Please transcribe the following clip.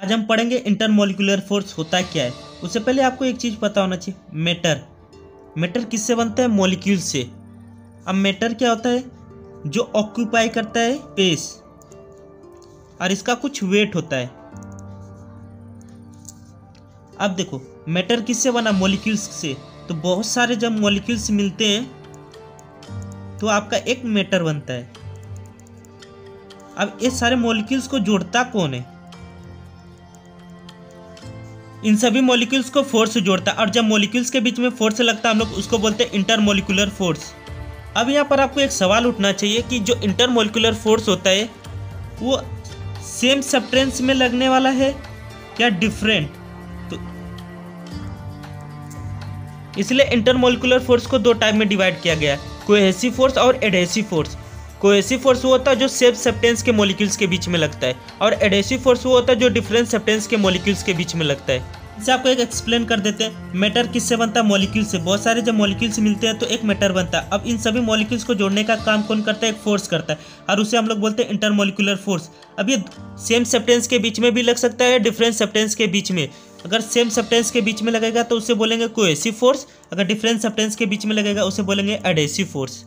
आज हम पढ़ेंगे इंटरमोलिकुलर फोर्स होता क्या है। उससे पहले आपको एक चीज़ पता होना चाहिए, मैटर किससे बनता है? मॉलिक्यूल से। अब मैटर क्या होता है? जो ऑक्यूपाई करता है स्पेस और इसका कुछ वेट होता है। अब देखो मैटर किससे बना? मॉलिक्यूल्स से। तो बहुत सारे जब मॉलिक्यूल्स मिलते हैं तो आपका एक मैटर बनता है। अब इस सारे मॉलिक्यूल्स को जोड़ता कौन है? इन सभी मॉलिक्यूल्स को फोर्स जोड़ता है, और जब मॉलिक्यूल्स के बीच में फोर्स लगता है हम लोग उसको बोलते हैं इंटरमोलिकुलर फोर्स। अब यहाँ पर आपको एक सवाल उठना चाहिए कि जो इंटरमोलिकुलर फोर्स होता है वो सेम सब्सटेंस में लगने वाला है या डिफरेंट? तो इसलिए इंटरमोलिकुलर फोर्स को दो टाइप में डिवाइड किया गया है, कोहेसिव फोर्स और एडहेसिव फोर्स। कोहेसिव फोर्स वो होता है जो सेम सब्सटेंस के मॉलिक्यूल्स के बीच में लगता है, और एडहेसिव फोर्स वो होता है जो डिफरेंट सब्सटेंस के मॉलिक्यूल्स के बीच में लगता है। इसे आपको एक एक्सप्लेन कर देते हैं। मैटर किससे बनता है? मॉलिक्यूल से। बहुत सारे जब मॉलिक्यूल्स मिलते हैं तो एक मैटर बनता है। अब इन सभी मॉलिक्यूल्स को जोड़ने का काम कौन करता है? एक फोर्स करता है, और उसे हम लोग बोलते हैं इंटरमोलिकुलर फोर्स। अब ये सेम सब्सटेंस के बीच में भी लग सकता है, डिफरेंट सब्सटेंस के बीच में। अगर सेम सब्सटेंस के बीच में लगेगा तो उसे बोलेंगे कोहेसिव फोर्स, अगर डिफरेंट सब्सटेंस के बीच में लगेगा उसे बोलेंगे एडहेसिव फोर्स।